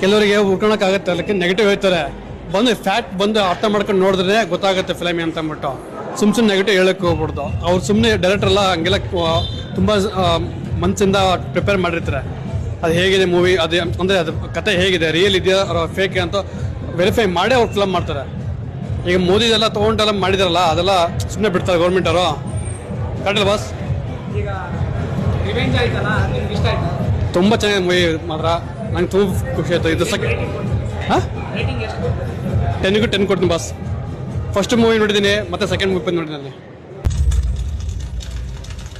ಕೆಲವರಿಗೆ ಉಳ್ಕೊಳಕ್ಕಾಗತ್ತೆ, ಅದಕ್ಕೆ ನೆಗೆಟಿವ್ ಹೇಳ್ತಾರೆ. ಬಂದು ಫ್ಯಾಕ್ಟ್ ಬಂದು ಅರ್ಥ ಮಾಡ್ಕೊಂಡು ನೋಡಿದ್ರೆ ಗೊತ್ತಾಗುತ್ತೆ ಫಿಲಮ್ ಅಂತ ಅಂದ್ಬಿಟ್ಟು ಸುಮ್ಮನೆ ನೆಗೆಟಿವ್ ಹೇಳಕ್ಕೆ ಹೋಗ್ಬಿಡ್ದು. ಅವ್ರು ಸುಮ್ಮನೆ ಡೈರೆಕ್ಟರ್ ಎಲ್ಲ ಹಂಗೆಲ್ಲ ತುಂಬ ಮನಸ್ಸಿಂದ ಪ್ರಿಪೇರ್ ಮಾಡಿರ್ತಾರೆ. ಅದು ಹೇಗಿದೆ ಮೂವಿ, ಅದು ಅಂದರೆ ಅದು ಕತೆ ಹೇಗಿದೆ, ರಿಯಲ್ ಇದೆಯಾ ಫೇಕ್ ಅಂತ ವೆರಿಫೈ ಮಾಡಿ ಅವ್ರು ಫಿಲಮ್ ಮಾಡ್ತಾರೆ. ಈಗ ಮೋದಿದೆಲ್ಲ ತೊಗೊಂಡೆಲ್ಲ ಮಾಡಿದಾರಲ್ಲ, ಅದೆಲ್ಲ ಸುಮ್ಮನೆ ಬಿಡ್ತಾರೆ ಗೌರ್ಮೆಂಟ್ ಅವರು. Correct boss? ತುಂಬ ಚೆನ್ನಾಗಿ ಮೂವಿ ಮಾತ್ರ, ನಂಗೆ ತುಂಬ ಖುಷಿ ಆಯಿತು. ಇದು ಹಾಂ 10ಗೆ 10 ಕೊಡ್ತೀನಿ ಬಾಸ್. ಫಸ್ಟ್ ಮೂವಿ ನೋಡಿದ್ದೀನಿ, ಮತ್ತೆ ಸೆಕೆಂಡ್ ಮೂವಿ ಬಂದು ನೋಡಿದ್ದೀನಿ.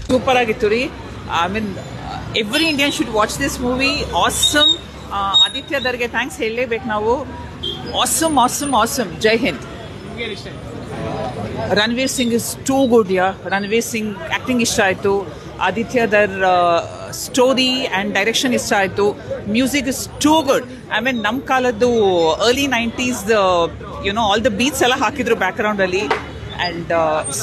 ಸೂಪರ್ ಆಗಿತ್ತು ರೀ. I mean every Indian should watch this movie. Awesome. Aditya ದರ್ಗೆ ಥ್ಯಾಂಕ್ಸ್ ಹೇಳಲೇಬೇಕು ನಾವು. Awesome awesome awesome. Jai Hind. Ranveer Singh is too good. Ranveer Singh acting ಇಷ್ಟ ಆಯಿತು. Aditya Dhar story and direction ಇಷ್ಟ ಆಯಿತು. Music is too good. I mean ನಮ್ಮ ಕಾಲದ್ದು early 90s all the beats ಎಲ್ಲ ಹಾಕಿದ್ರು ಬ್ಯಾಕ್ಗ್ರೌಂಡಲ್ಲಿ. And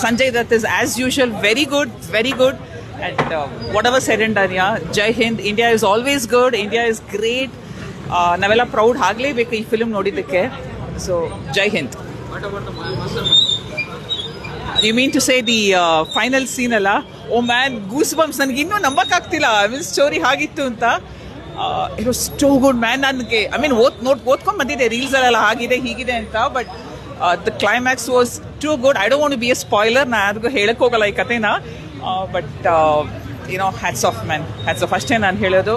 Sanjay Dutt is as usual very good, very good. And whatever said and done, Jai Hind. India is always good, India is great. ನಾವೆಲ್ಲ proud ಆಗಲೇಬೇಕು ಈ film ನೋಡಿದ್ದಕ್ಕೆ. So Jai Hind. You mean to say the final scene ಅಲ್ಲ? Oh man, goosebumps. ನನಗೆ ಇನ್ನೂ ನಂಬಕ್ಕಾಗ್ತಿಲ್ಲ I mean story ಹಾಗಿತ್ತು ಅಂತ. It was too good man. ನನಗೆ ಐ ಮೀನ್ ಓದ್ಕೊಂಡು ಬಂದಿದೆ ರೀಲ್ಸಲ್ಲೆಲ್ಲ ಆಗಿದೆ ಹೀಗಿದೆ ಅಂತ. But the climax was too good. I don't want to be a spoiler. ನಾನು ಅದಕ್ಕೂ ಹೇಳಕ್ಕೆ ಹೋಗಲ್ಲ ಈ ಕಥೆನ. But hats off man, hats off. ಅಷ್ಟೇ ನಾನು ಹೇಳೋದು.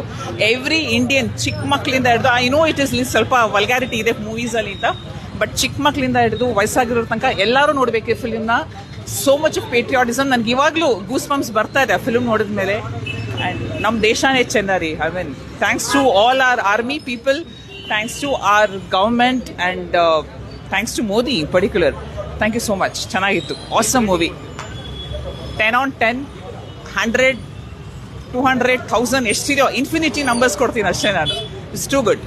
ಎವ್ರಿ ಇಂಡಿಯನ್, ಚಿಕ್ಕ ಮಕ್ಕಳಿಂದ ಹಿಡಿದು, ಐ ನೋ ಇಟ್ ಇಸ್ ಸ್ವಲ್ಪ ವಲ್ಗ್ಯಾರಿಟಿ ಇದೆ ಮೂವೀಸಲ್ಲಿ ಅಂತ, ಬಟ್ ಚಿಕ್ಕ ಮಕ್ಕಳಿಂದ ಹಿಡಿದು ವಯಸ್ಸಾಗಿರೋ ತನಕ ಎಲ್ಲರೂ ನೋಡಬೇಕು ಈ ಫಿಲ್ಮ್ನ. So much of patriotism. ನನಗೆ ಇವಾಗಲೂ ಗೂಸ್ ಬಂಪ್ಸ್ ಬರ್ತಾ ಇದೆ ಆ ಫಿಲ್ಮ್ ನೋಡಿದ ಮೇಲೆ. ಆ್ಯಂಡ್ ನಮ್ಮ ದೇಶನೇ ಚೆಂದ ರೀ. I mean thanks to all our army people, thanks to our government, and thanks to Modi in particular. Thank you so much. ಚೆನ್ನಾಗಿತ್ತು. Awesome movie. 10 on 10, 100, 200, 1000 ಎಷ್ಟಿದೆಯೋ ಇನ್ಫಿನಿಟಿ ನಂಬರ್ಸ್ ಕೊಡ್ತೀನಿ ಅಷ್ಟೇ ನಾನು. It's too good.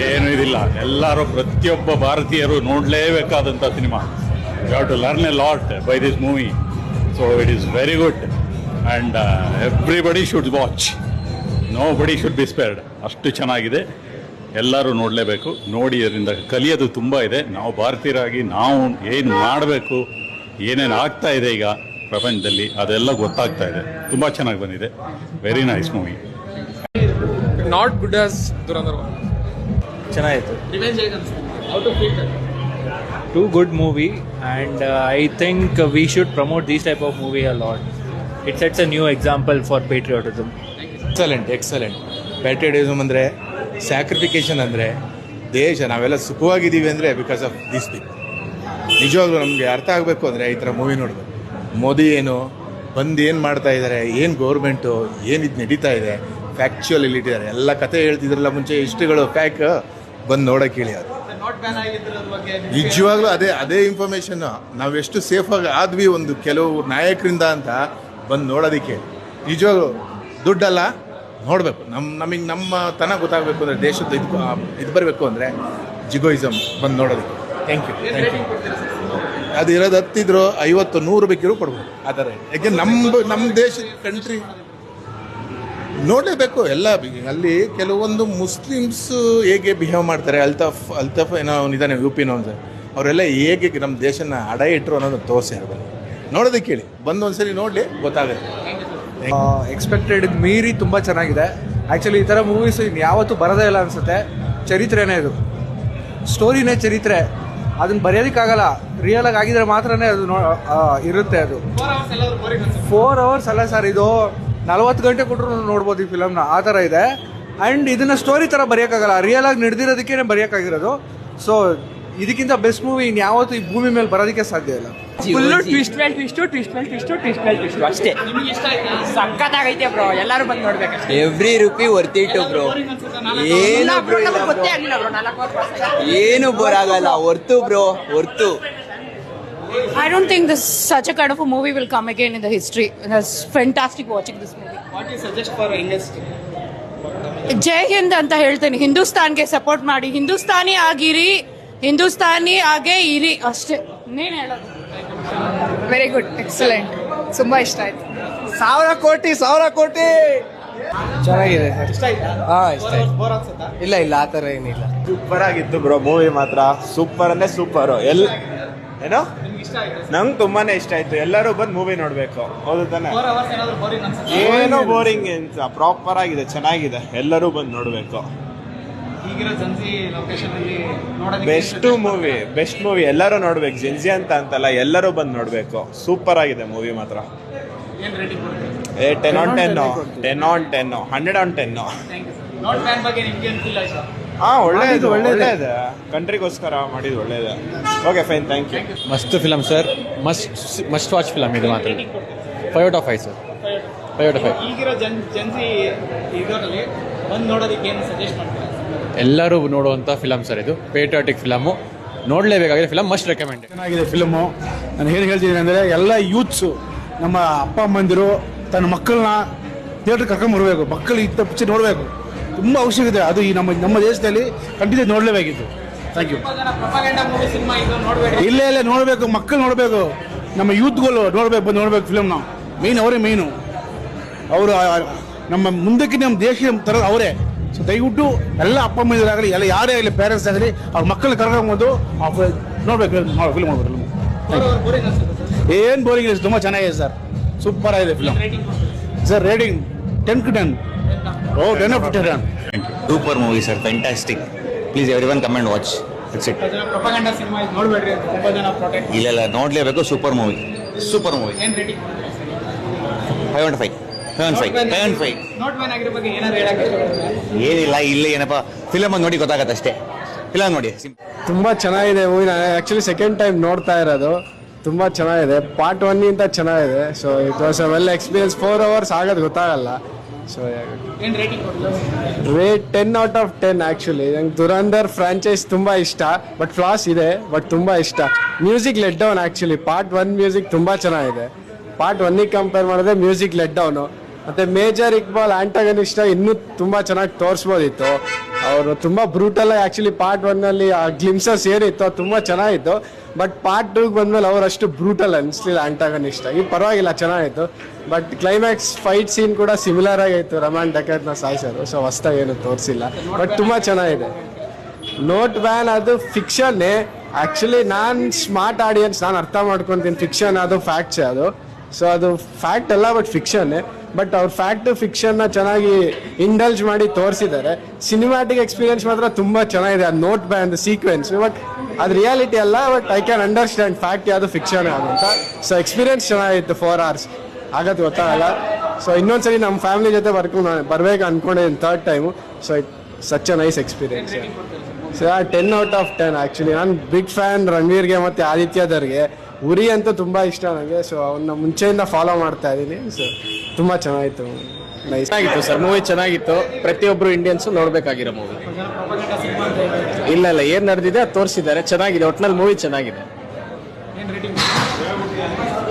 ಏನು ಇದಿಲ್ಲ, ಎಲ್ಲರೂ ಪ್ರತಿಯೊಬ್ಬ ಭಾರತೀಯರು ನೋಡಲೇಬೇಕಾದಂಥ cinema. You have to learn a lot by this movie. So it is very good and everybody should watch. Nobody should be spared. ಅಷ್ಟು ಚೆನ್ನಾಗಿದೆ, ಎಲ್ಲರೂ ನೋಡಲೇಬೇಕು. ನೋಡಿ ಅದರಿಂದ ಕಲಿಯೋದು ತುಂಬ ಇದೆ. ನಾವು ಭಾರತೀಯರಾಗಿ ನಾವು ಏನು ಮಾಡಬೇಕು, ಏನೇನು ಆಗ್ತಾ ಇದೆ ಈಗ ಪ್ರಪಂಚದಲ್ಲಿ, ಅದೆಲ್ಲ ಗೊತ್ತಾಗ್ತಾ ಇದೆ. ತುಂಬ ಚೆನ್ನಾಗಿ ಬಂದಿದೆ. Very nice movie. Not good as Dhurandhar. ಚೆನ್ನಾಗಿತ್ತು. Too good movie, and I think we should promote these type of movie a lot. It sets a new example for patriotism. Excellent. Patriotism ಅಂದರೆ ಸ್ಯಾಕ್ರಿಫಿಕೇಷನ್, ಅಂದರೆ ದೇಶ ನಾವೆಲ್ಲ ಸುಖವಾಗಿದ್ದೀವಿ ಅಂದರೆ because of this thing. ನಿಜವಾಗ್ಲೂ ನಮಗೆ ಅರ್ಥ ಆಗಬೇಕು ಅಂದರೆ ಈ ಥರ ಮೂವಿ ನೋಡಬೇಕು. ಮೋದಿ ಏನು ಬಂದು ಏನು ಮಾಡ್ತಾ ಇದ್ದಾರೆ, ಏನು ಗೌರ್ಮೆಂಟು ಏನಿದು ನಡೀತಾ ಇದೆ, ಫ್ಯಾಕ್ಚುಯಲ್ ಇಲ್ಲಿಟ್ಟಿದ್ದಾರೆ. ಎಲ್ಲ ಕತೆ ಹೇಳ್ತಿದ್ರಲ್ಲ ಮುಂಚೆ, ಹಿಸ್ಟ್ರಿಗಳು ಫ್ಯಾಕ್ ಬಂದು ನೋಡೋಕೆ ಹೇಳಿ. ಅದು ನಿಜವಾಗ್ಲೂ ಅದೇ ಇನ್ಫಾರ್ಮೇಷನ್ ನಾವೆಷ್ಟು ಸೇಫಾಗಿ ಆದ್ವಿ ಒಂದು ಕೆಲವು ನಾಯಕರಿಂದ ಅಂತ ಬಂದು ನೋಡೋದಕ್ಕೆ. ನಿಜವಾಗ್ಲೂ ದುಡ್ಡಲ್ಲ, ನೋಡಬೇಕು. ನಮಗೆ ನಮ್ಮ ತನ ಗೊತ್ತಾಗಬೇಕು ಅಂದರೆ, ದೇಶದ ಇದು ಬರಬೇಕು ಅಂದರೆ ಜಿಗೋಯಿಸಮ್ ಬಂದು ನೋಡೋದಕ್ಕೆ. Thank you. ಅದು ಇರೋದು 10 ಇದ್ರು 50 100 ಬೇಕಿರೋ ಕೊಡ್ಬೋದು ಆ ಥರ. ಯಾಕೆ ನಮ್ಮ ದೇಶದ ಕಂಟ್ರಿ ನೋಡಲೇಬೇಕು ಎಲ್ಲ. ಅಲ್ಲಿ ಕೆಲವೊಂದು ಮುಸ್ಲಿಮ್ಸ್ ಹೇಗೆ ಬಿಹೇವ್ ಮಾಡ್ತಾರೆ, ಅಲ್ತಾಫ್ ಏನೋ ಅವನಿದ್ದಾನೆ UP ಅಂತ, ಅವರೆಲ್ಲ ಹೇಗೆ ನಮ್ಮ ದೇಶನ ಅಡ ಇಟ್ಟರು ಅನ್ನೋದು ತೋರಿಸಿ ನೋಡೋದಕ್ಕೆ ಹೇಳಿ. ಬಂದು ಒಂದ್ಸರಿ ನೋಡಲಿ, ಗೊತ್ತಾಗುತ್ತೆ. ಎಕ್ಸ್ಪೆಕ್ಟೆಡ್ ಮೀರಿ ತುಂಬ ಚೆನ್ನಾಗಿದೆ. ಆ್ಯಕ್ಚುಲಿ ಈ ಥರ ಮೂವೀಸ್ ಯಾವತ್ತೂ ಬರೋದೇ ಇಲ್ಲ ಅನಿಸುತ್ತೆ. ಚರಿತ್ರೆನೇ ಇದು, ಸ್ಟೋರಿನೇ ಚರಿತ್ರೆ. ಅದನ್ನು ಬರೆಯೋದಕ್ಕಾಗಲ್ಲ, ರಿಯಲಾಗಿ ಆಗಿದ್ರೆ ಮಾತ್ರನೇ ಅದು ಇರುತ್ತೆ. ಅದು 4 hours ಅಲ್ಲ ಸರ್, ಇದು 40 ಗಂಟೆ ಕೊಟ್ಟರು ನೋಡ್ಬೋದು ಈ ಫಿಲಮ್ನ. ಆ ಥರ ಇದೆ. ಆ್ಯಂಡ್ ಇದನ್ನು ಸ್ಟೋರಿ ಥರ ಬರೆಯೋಕ್ಕಾಗಲ್ಲ, ರಿಯಲಾಗಿ ನಡೆದಿರೋದಕ್ಕೇ ಬರೆಯೋಕ್ಕಾಗಿರೋದು. ಸೊ ಇದಕ್ಕಿಂತ ಬೆಸ್ಟ್ ಮೂವಿ ಇನ್ಯಾವತ್ತೂ ಈ ಭೂಮಿ ಮೇಲೆ ಬರೋದಕ್ಕೆ ಸಾಧ್ಯ ಇಲ್ಲ. ಫುಲ್ಲು ಟ್ವಿಸ್ಟ್ ಮೇಲೆ ಟ್ವಿಸ್ಟು ಅಷ್ಟೇ. ಸಕ್ಕತ್ತಾಗೈತೆ ಬ್ರೋ, ಎಲ್ಲರೂ ಬಂದು ನೋಡ್ಬೇಕು. Every rupee worth it bro. ಏನು ಬೋರ್ ಆಗಲ್ಲ. Worth bro, worth. I don't think such a kind of a movie will come again in the history. It's fantastic watching this movie. What do you suggest for industry? ಜೈ ಹಿಂದ್ ಅಂತ ಹೇಳ್ತೇನೆ. ಹಿಂದೂಸ್ತಾನ್ಗೆ support ಮಾಡಿ, ಹಿಂದೂಸ್ತಾನಿ ಆಗಿರಿ, ಹಿಂದೂಸ್ತಾನಿ ಆಗೇ ಇರಿ ಅಷ್ಟೇ. ನೀನು ಹೇಳೋದು. Very good, excellent. ತುಂಬ ಇಷ್ಟ ಆಯ್ತು. 1000 ಕೋಟಿ ಚೆನ್ನಾಗಿದೆ ಸರ್. ಹಾಂ ಇಷ್ಟ ಇಲ್ಲ ಇಲ್ಲ ಆ ಥರ ಏನಿಲ್ಲ. ಸೂಪರ್ ಆಗಿತ್ತು ಬ್ರೋ ಮೂವಿ ಮಾತ್ರ. ಸೂಪರ್ ಅಂದ್ರೆ ಸೂಪರು. ಏನೋ ನಂಗೆ ತುಂಬಾನೇ ಇಷ್ಟ ಆಯ್ತು. ಎಲ್ಲರೂ ಬಂದು ಮೂವಿ ನೋಡ್ಬೇಕು. ಹೌದು ತಾನೆ? ಏನೋ ಬೋರಿಂಗ್ ಅಂತ ಪ್ರಾಪರ್ ಆಗಿದೆ, ಚೆನ್ನಾಗಿದೆ. ಎಲ್ಲರೂ ಬಂದು ನೋಡ್ಬೇಕು. ಬೆಸ್ಟ್ ಮೂವಿ ಎಲ್ಲರೂ ನೋಡ್ಬೇಕು. ಜೆನ್ಜಿ ಅಂತ ಅಂತಲ್ಲ, ಎಲ್ಲರೂ ಬಂದು ನೋಡ್ಬೇಕು. ಸೂಪರ್ ಆಗಿದೆ ಮೂವಿ ಮಾತ್ರ. 10 on 10, 10 on 10, 100 on 10. ಒಳ್ಳೇದು ಕಂಟ್ರಿಗೋಸ್ಕರ ಮಾಡಿದ್ದು ಒಳ್ಳೇದು. Okay fine, thank you. ಮಸ್ತ್ film sir, must watch film ಇದು ಮಾತ್ರ. 5 out of 5 sir, 5 out of 5. ಈಗಿರೋ ಜನ್ಸಿ ಇದರಲ್ಲಿ ಬಂದು ನೋಡೋದಕ್ಕೆ ಏನು ಸಜೆಸ್ಟ್ ಮಾಡ್ತೀರಾ? ಎಲ್ಲರೂ ನೋಡುವಂಥ ಫಿಲಮ್ ಸರ್ ಇದು. ಪೇಟ್ರಿಯಾಟಿಕ್ ಫಿಲಮು, ನೋಡಲೇಬೇಕಾಗಿದೆ ಫಿಲಮ್, ಮಸ್ಟ್ ರೆಕಮೆಂಡ್. ಚೆನ್ನಾಗಿದೆ ಫಿಲಮು. ನಾನು ಏನು ಹೇಳ್ತಿದ್ದೀನಿ ಅಂದರೆ ಎಲ್ಲ ಯೂತ್ಸು, ನಮ್ಮ ಅಪ್ಪ ಅಮ್ಮಂದಿರು ತನ್ನ ಮಕ್ಕಳನ್ನ ಥಿಯೇಟ್ರ್ ಕರ್ಕೊಂಬರ್ಬೇಕು. ಮಕ್ಕಳು ಇಂಥ ಪಿಕ್ಚರ್ ನೋಡಬೇಕು, ತುಂಬ ಅವಶ್ಯಕತೆ. ಅದು ಈ ನಮ್ಮ ದೇಶದಲ್ಲಿ ಕಂಟಿನ್ಯೂ ನೋಡಲೇಬೇಕಿತ್ತು. Thank you. ಇಲ್ಲೇ ನೋಡಬೇಕು, ಮಕ್ಕಳು ನೋಡಬೇಕು, ನಮ್ಮ ಯೂತ್ಗಳು ನೋಡಬೇಕು, ಬಂದು ನೋಡಬೇಕು ಫಿಲಮ್ನ. ಅವರೇ ಮೇಯ್ನು. ಅವರು ನಮ್ಮ ಮುಂದಕ್ಕೆ ನಮ್ಮ ದೇಶ ತರೋದು ಅವರೇ. ಸೊ ದಯವಿಟ್ಟು ಎಲ್ಲ ಅಪ್ಪ ಅಮ್ಮಂದಿರಾಗಲಿ, ಎಲ್ಲ ಯಾರೇ ಆಗಲಿ, ಪೇರೆಂಟ್ಸ್ ಆಗಲಿ, ಅವ್ರ ಮಕ್ಕಳನ್ನ ಕರ್ಕೊಂಬೋದು ನೋಡ್ಬೇಕು, ಫಿಲ್ಮ್ ನೋಡ್ಬೇಕು. ಏನು ಬೋರಿಂಗ್ ಇಲ್ಲ, ತುಂಬ ಚೆನ್ನಾಗಿದೆ ಸರ್, ಸೂಪರ್ ಆಗಿದೆ film sir. Rating 10 to 10. 10 of 10. Super movie sir, fantastic. Please everyone come and watch. That's it. Propaganda cinema ಇದು ನೋಡಬೇಡ್ರಿ ಅಂತ ತುಂಬಾ ಜನ ಪ್ರೊಟೆಕ್ಟ್. ಇಲ್ಲ ನೋಡ್ಲೇಬೇಕು. Super movie. ಏನು rating? 5 out of 5. 7.5. Note ban ಆಗಿರೋ ಬಗ್ಗೆ ಏನಾದ್ರು ಹೇಳಕ್ಕೆ ಇಷ್ಟಪಡ್ತೀರಾ? ಏನಿಲ್ಲ, ಇಲ್ಲೇ ಏನಪ್ಪ ಫಿಲಮ್ ನೋಡಿ ಗೊತ್ತಾಗತ್ತೆ ಅಷ್ಟೇ. ಫಿಲಮ್ ನೋಡಿ. ತುಂಬ ಚೆನ್ನಾಗಿದೆ ಮೂವಿ. ನಾನು ಆ್ಯಕ್ಚುಲಿ ಸೆಕೆಂಡ್ ಟೈಮ್ ನೋಡ್ತಾ ಇರೋದು. ತುಂಬ ಚೆನ್ನಾಗಿದೆ. ಪಾರ್ಟ್ 1 ಚೆನ್ನಾಗಿದೆ. So it was a well experience. 4 hours ಆಗೋದು ಗೊತ್ತಾಗಲ್ಲ. ಸೊ ಏನು ರೇಟಿಂಗ್ ಕೊಡ್ತೀರಾ? Rate 10 out of 10. ಆ್ಯಕ್ಚುಲಿ ನಂಗೆ ದುರಂಧರ್ ಫ್ರಾಂಚೈಸ್ ತುಂಬ ಇಷ್ಟ, ಬಟ್ ಫ್ಲಾಸ್ ಇದೆ, ಬಟ್ ತುಂಬ ಇಷ್ಟ. Music let down. Actually part 1 music ತುಂಬ ಚೆನ್ನಾಗಿದೆ. ಪಾರ್ಟ್ 1ಗೆ ಕಂಪೇರ್ ಮಾಡಿದ್ರೆ ಮ್ಯೂಸಿಕ್ ಲೆಟ್ ಡೌನು. ಮತ್ತು ಮೇಜರ್ ಇಕ್ಬಾಲ್ ಆಂಟಾಗನಿಸ್ಟ್ ಇನ್ನೂ ತುಂಬ ಚೆನ್ನಾಗಿ ತೋರಿಸ್ಬೋದಿತ್ತು. ಅವರು ತುಂಬ ಬ್ರೂಟಲಾಗಿ ಆ್ಯಕ್ಚುಲಿ ಪಾರ್ಟ್ 1ನಲ್ಲಿ ಆ ಗ್ಲಿಮ್ಸಸ್ ಏನಿತ್ತು ಅದು ತುಂಬ ಚೆನ್ನಾಗಿತ್ತು. ಬಟ್ ಪಾರ್ಟ್ 2ಗೆ ಬಂದಮೇಲೆ ಅವರಷ್ಟು ಬ್ರೂಟಲ್ ಅನಿಸ್ಲಿಲ್ಲ ಆಂಟಾಗನಿಸ್ಟ್. ಈಗ ಪರವಾಗಿಲ್ಲ, ಚೆನ್ನಾಗಿತ್ತು. ಬಟ್ ಕ್ಲೈಮ್ಯಾಕ್ಸ್ ಫೈಟ್ ಸೀನ್ ಕೂಡ ಸಿಮಿಲರ್ ಆಗಿತ್ತು. ರಮಾನ್ ಡಕೇಟ್ನ ಸಾಯಿಸೋದು. ಸೊ ಹೊಸ್ದಾಗಿ ಏನು ತೋರಿಸಿಲ್ಲ, ಬಟ್ ತುಂಬ ಚೆನ್ನಾಗಿದೆ. ನೋಟ್ ಬ್ಯಾನ್ ಅದು ಫಿಕ್ಷನ್ನೇ. ಆ್ಯಕ್ಚುಲಿ ನಾನು ಸ್ಮಾರ್ಟ್ ಆಡಿಯನ್ಸ್, ನಾನು ಅರ್ಥ ಮಾಡ್ಕೊತೀನಿ ಫಿಕ್ಷನ್ ಅದು ಫ್ಯಾಕ್ಟ್ಸೇ ಅದು. ಸೊ ಅದು ಫ್ಯಾಕ್ಟ್ ಅಲ್ಲ, ಬಟ್ ಫಿಕ್ಷನ್ನೇ. ಬಟ್ ಅವ್ರ ಫ್ಯಾಕ್ಟು ಫಿಕ್ಷನ್ನ ಚೆನ್ನಾಗಿ ಇಂಡಲ್ಜ್ ಮಾಡಿ ತೋರಿಸಿದ್ದಾರೆ. ಸಿನಿಮ್ಯಾಟಿಕ್ ಎಕ್ಸ್ಪೀರಿಯನ್ಸ್ ಮಾತ್ರ ತುಂಬ ಚೆನ್ನಾಗಿದೆ. ಆ ನೋಟ್ ಬ್ಯಾನ್ ಸೀಕ್ವೆನ್ಸ್, ಬಟ್ ಅದು ರಿಯಾಲಿಟಿ ಅಲ್ಲ. But I can understand fact ಯಾವುದು ಫಿಕ್ಷನ್ ಅಂತ. ಸೊ ಎಕ್ಸ್ಪೀರಿಯನ್ಸ್ ಚೆನ್ನಾಗಿತ್ತು. 4 hours ಆಗೋದು ಗೊತ್ತಾಗಲ್ಲ. ಸೊ ಇನ್ನೊಂದ್ಸರಿ ನಮ್ಮ ಫ್ಯಾಮಿಲಿ ಜೊತೆ ಬರ್ಬೇಕು ಅಂದ್ಕೊಂಡಿದ್ದೀನಿ 3rd time. So it such a nice experience. So 10 out of 10. Actually ನಾನು ಬಿಗ್ ಫ್ಯಾನ್ ರಣವೀರ್ಗೆ ಮತ್ತು ಆದಿತ್ಯದವ್ರಿಗೆ. ಉರಿ ಅಂತೂ ತುಂಬ ಇಷ್ಟ ನನಗೆ. ಸೊ ಅವನ್ನ ಮುಂಚೆಯಿಂದ ಫಾಲೋ ಮಾಡ್ತಾ ಇದ್ದೀನಿ. ಸೊ ತುಂಬ ಚೆನ್ನಾಗಿತ್ತು, ನೈಸ್ ಚೆನ್ನಾಗಿತ್ತು ಸರ್, ಮೂವಿ ಚೆನ್ನಾಗಿತ್ತು. ಪ್ರತಿಯೊಬ್ಬರು ಇಂಡಿಯನ್ಸು ನೋಡಬೇಕಾಗಿರೋ ಮೂವಿ. ಇಲ್ಲ ಏನು ನಡೆದಿದೆ ಅದು ತೋರಿಸಿದ್ದಾರೆ, ಚೆನ್ನಾಗಿದೆ. ಒಟ್ಟಿನಲ್ಲಿ ಮೂವಿ ಚೆನ್ನಾಗಿದೆ.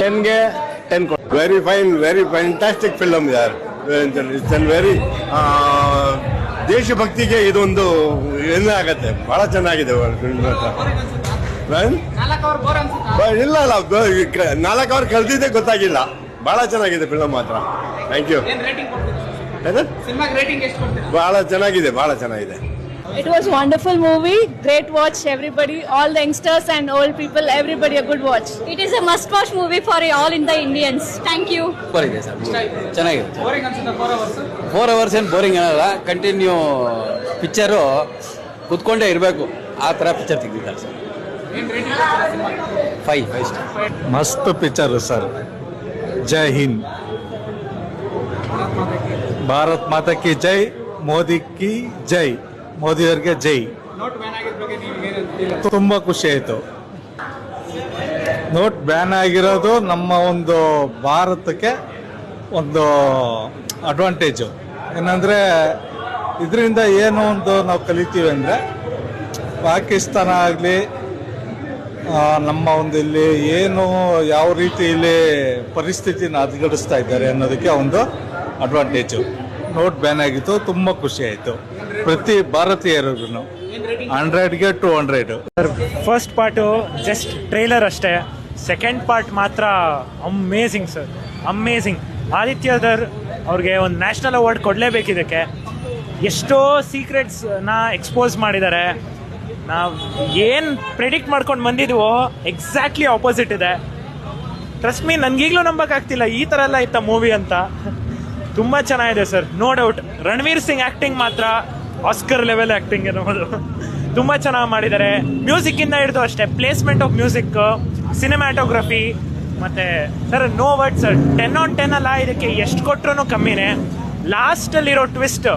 10ಗೆ 10 ಕೊಡಿ. Very fine, very fantastic film ಯಾರ್. ಇಟ್ಸ್ ಅನ್ ವೆರಿ ದೇಶಭಕ್ತಿಗೆ ಇದೊಂದು ಏನಾಗತ್ತೆ. ಬಹಳ ಚೆನ್ನಾಗಿದೆ ಫಿಲ್ಮ್ ಮಾತ್ರ. ಇಲ್ಲ 4 hour ಕಳೆದಿದ್ದೆ ಗೊತ್ತಾಗಿಲ್ಲ. ಬಹಳ ಚೆನ್ನಾಗಿದೆ ಫಿಲಮ್ ಮಾತ್ರ. Thank you. ಬಹಳ ಚೆನ್ನಾಗಿದೆ, ಬಹಳ ಚೆನ್ನಾಗಿದೆ. It was wonderful movie, great watch everybody, all the youngsters and old people, everybody a good watch. It is a must watch movie for all in the Indians. Thank you. ಇದೆ sir, ಚೆನ್ನಾಗಿದೆ. 4 hours ಏನು boring ಏನಲ್ಲ. Continue picture ಕುತ್ಕೊಂಡೇ ಇರಬೇಕು, ಆ ಥರ picture ತೆಗೆದಿದ್ದಾರೆ sir. 5 star. ಮಸ್ತ್ picture sir. ಜೈ ಹಿಂದ್. ಭಾರತ್ ಮಾತಾ ಕಿ ಜೈ. ಮೋದಿ ಕಿ ಜೈ. ಮೋದಿಯವರಿಗೆ ಜೈ. ತುಂಬ ಖುಷಿ ಆಯಿತು. ನೋಟ್ ಬ್ಯಾನ್ ಆಗಿರೋದು ನಮ್ಮ ಒಂದು ಭಾರತಕ್ಕೆ ಒಂದು ಅಡ್ವಾಂಟೇಜು. ಏನಂದರೆ ಇದರಿಂದ ಏನು ಒಂದು ನಾವು ಕಲಿತೀವಿ ಅಂದರೆ, ಪಾಕಿಸ್ತಾನ ಆಗಲಿ ನಮ್ಮ ಒಂದು ಇಲ್ಲಿ ಏನು ಯಾವ ರೀತಿ ಇಲ್ಲಿ ಪರಿಸ್ಥಿತಿನ ಹದಗೆಡಿಸ್ತಾ ಇದ್ದಾರೆ ಅನ್ನೋದಕ್ಕೆ ಒಂದು ಅಡ್ವಾಂಟೇಜು. ನೋಟ್ ಬ್ಯಾನ್ ಆಗಿತ್ತು, ತುಂಬ ಖುಷಿ ಆಯಿತು ಪ್ರತಿ ಭಾರತೀಯರಿಗೂ. 100ಗೆ 200. ಫಸ್ಟ್ ಪಾರ್ಟು ಜಸ್ಟ್ ಟ್ರೈಲರ್ ಅಷ್ಟೇ. ಸೆಕೆಂಡ್ ಪಾರ್ಟ್ ಮಾತ್ರ ಅಮೇಝಿಂಗ್ ಸರ್, ಅಮೇಝಿಂಗ್. ಆದಿತ್ಯಧರ್ ಅವ್ರಿಗೆ ಒಂದು ನ್ಯಾಷನಲ್ ಅವಾರ್ಡ್ ಕೊಡಲೇಬೇಕು ಇದಕ್ಕೆ. ಎಷ್ಟೋ ಸೀಕ್ರೆಟ್ಸ್ನ ಎಕ್ಸ್ಪೋಸ್ ಮಾಡಿದ್ದಾರೆ. ನಾವು ಏನು ಪ್ರೆಡಿಕ್ಟ್ ಮಾಡ್ಕೊಂಡು ಬಂದಿದ್ವೋ ಎಕ್ಸಾಕ್ಟ್ಲಿ ಆಪೋಸಿಟ್ ಇದೆ. ಟ್ರಸ್ಟ್ ಮೀ, ನನಗೀಗಲೂ ನಂಬಕ್ಕಾಗ್ತಿಲ್ಲ ಈ ಥರ ಎಲ್ಲ ಇತ್ತ ಮೂವಿ ಅಂತ. ತುಂಬ ಚೆನ್ನಾಗಿದೆ sir, no doubt. Ranveer Singh acting ಮಾತ್ರ ಆಸ್ಕರ್ ಲೆವೆಲ್ ಆ್ಯಕ್ಟಿಂಗ್ ಅನ್ನೋದು. ತುಂಬ ಚೆನ್ನಾಗಿ ಮಾಡಿದ್ದಾರೆ. ಮ್ಯೂಸಿಕ್ಕಿಂದ ಹಿಡಿದು ಅಷ್ಟೇ, ಪ್ಲೇಸ್ಮೆಂಟ್ ಆಫ್ ಮ್ಯೂಸಿಕ್, ಸಿನಿಮ್ಯಾಟೋಗ್ರಫಿ, ಮತ್ತು ಸರ್ ನೋ ವರ್ಡ್ ಸರ್, 10/10 ಅಲ್ಲ. ಇದಕ್ಕೆ ಎಷ್ಟು ಕೊಟ್ರೂ ಕಮ್ಮಿನೇ. ಲಾಸ್ಟಲ್ಲಿರೋ ಟ್ವಿಸ್ಟ್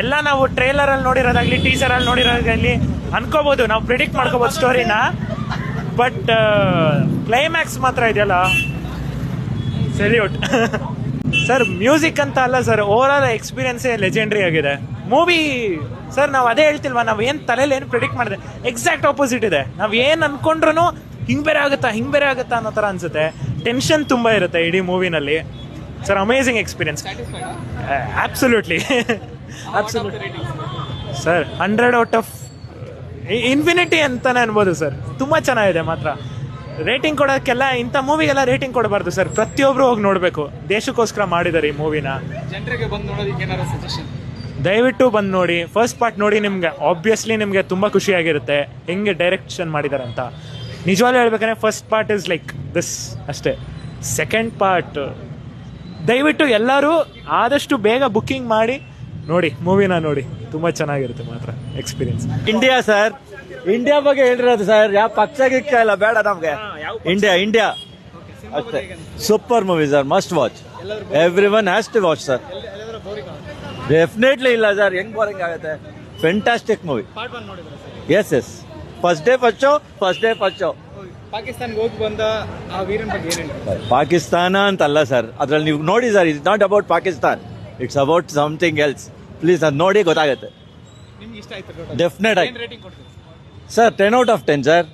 ಎಲ್ಲ ನಾವು ಟ್ರೇಲರಲ್ಲಿ ನೋಡಿರೋದಾಗಲಿ ಟೀಸರಲ್ಲಿ ನೋಡಿರೋದಾಗಲಿ ಅನ್ಕೋಬೋದು, ನಾವು ಪ್ರಿಡಿಕ್ಟ್ ಮಾಡ್ಕೋಬೋದು ಸ್ಟೋರಿನ. ಬಟ್ ಕ್ಲೈಮ್ಯಾಕ್ಸ್ ಮಾತ್ರ ಇದೆಯಲ್ಲ, ಸೆಲ್ಯೂಟ್. ಸರ್ ಮ್ಯೂಸಿಕ್ ಅಂತ ಅಲ್ಲ ಸರ್, ಓವರ್ ಆಲ್ ಎಕ್ಸ್ಪೀರಿಯನ್ಸೇ ಲೆಜೆಂಡ್ರಿ ಆಗಿದೆ. ಮೂವಿ ಸರ್ ನಾವು ಅದೇ ಹೇಳ್ತಿಲ್ವಾ, ನಾವು ಏನು ತಲೆಯಲ್ಲಿ ಏನು ಪ್ರಿಡಿಕ್ಟ್ ಮಾಡಿದೆ ಎಕ್ಸಾಕ್ಟ್ ಆಪೋಸಿಟ್ ಇದೆ. ನಾವು ಏನು ಅಂದ್ಕೊಂಡ್ರೂ ಹಿಂಗೆ ಬೇರೆ ಆಗುತ್ತಾ ಅನ್ನೋ ಥರ ಅನಿಸುತ್ತೆ. ಟೆನ್ಷನ್ ತುಂಬ ಇರುತ್ತೆ ಇಡೀ ಮೂವಿನಲ್ಲಿ. Sir amazing experience. Absolutely sir 100/10 infinity ಅಂತಾನೆ ಅನ್ಬೋದು ಸರ್. ತುಂಬ ಚೆನ್ನಾಗಿದೆ ಮಾತ್ರ. ರೇಟಿಂಗ್ ಕೊಡೋಕ್ಕೆಲ್ಲ ಇಂಥ ಮೂವಿಗೆಲ್ಲ ರೇಟಿಂಗ್ ಕೊಡಬಾರ್ದು ಸರ್. ಪ್ರತಿಯೊಬ್ಬರು ಹೋಗಿ ನೋಡಬೇಕು. ದೇಶಕ್ಕೋಸ್ಕರ ಮಾಡಿದ್ದಾರೆ ಈ ಮೂವಿನ. ಜನರಿಗೆ ಬಂದು ನೋಡೋದಕ್ಕೆ ಏನಾದ್ರು ಸಜೆಷನ್? ದಯವಿಟ್ಟು ಬಂದು ನೋಡಿ. ಫಸ್ಟ್ ಪಾರ್ಟ್ ನೋಡಿ, ನಿಮ್ಗೆ ಆಬ್ವಿಯಸ್ಲಿ ನಿಮಗೆ ತುಂಬ ಖುಷಿಯಾಗಿರುತ್ತೆ ಹೆಂಗೆ ಡೈರೆಕ್ಷನ್ ಮಾಡಿದ್ದಾರೆ ಅಂತ. ನಿಜವಾಗ್ಲೂ ಹೇಳ್ಬೇಕಂದ್ರೆ first part is like this ಅಷ್ಟೇ. ಸೆಕೆಂಡ್ ಪಾರ್ಟ್ ದಯವಿಟ್ಟು ಎಲ್ಲರೂ ಆದಷ್ಟು ಬೇಗ ಬುಕ್ಕಿಂಗ್ ಮಾಡಿ ನೋಡಿ, ಮೂವಿನ ನೋಡಿ. ತುಂಬ ಚೆನ್ನಾಗಿರುತ್ತೆ ಮಾತ್ರ ಎಕ್ಸ್ಪೀರಿಯನ್ಸ್. ಇಂಡಿಯಾ ಸರ್, ಇಂಡಿಯಾ ಬಗ್ಗೆ ಹೇಳಿರೋದು ಸರ್. ಯಾವ ಪಕ್ಷ ಗಿಕ್ಕ ಇಲ್ಲ, ಬೇಡ ನಮ್ಗೆ. ಇಂಡಿಯಾ ಅಷ್ಟೇ. Super movie sir, must watch. Everyone has to watch sir. Definitely ಇಲ್ಲ ಸರ್, ಹೆಂಗ್ ಬೋರಿಂಗ್ ಆಗುತ್ತೆ. Fantastic movie. Yes first day first show. ಪಾಕಿಸ್ತಾನ್ಗೆ ಹೋಗಿ ಬಂದ ಆ ವೀರನ್ ಬಗ್ಗೆ ಏನು ಹೇಳ್ತಾರೆ? ಪಾಕಿಸ್ತಾನ ಅಂತಲ್ಲ ಸರ್, ಅದ್ರಲ್ಲಿ ನೀವು ನೋಡಿ sir, it's not about Pakistan, it's about something else. Please ಅದು ನೋಡಿ ಗೊತ್ತಾಗುತ್ತೆ. ನಿಮ್ಗೆ ಇಷ್ಟ ಆಯ್ತು? ಡೆಫಿನೆಟ್ ಆಗಿ ಏನು ರೇಟಿಂಗ್ ಕೊಡ್ತೀವಿ ಸರ್? 10/10 ಸರ್.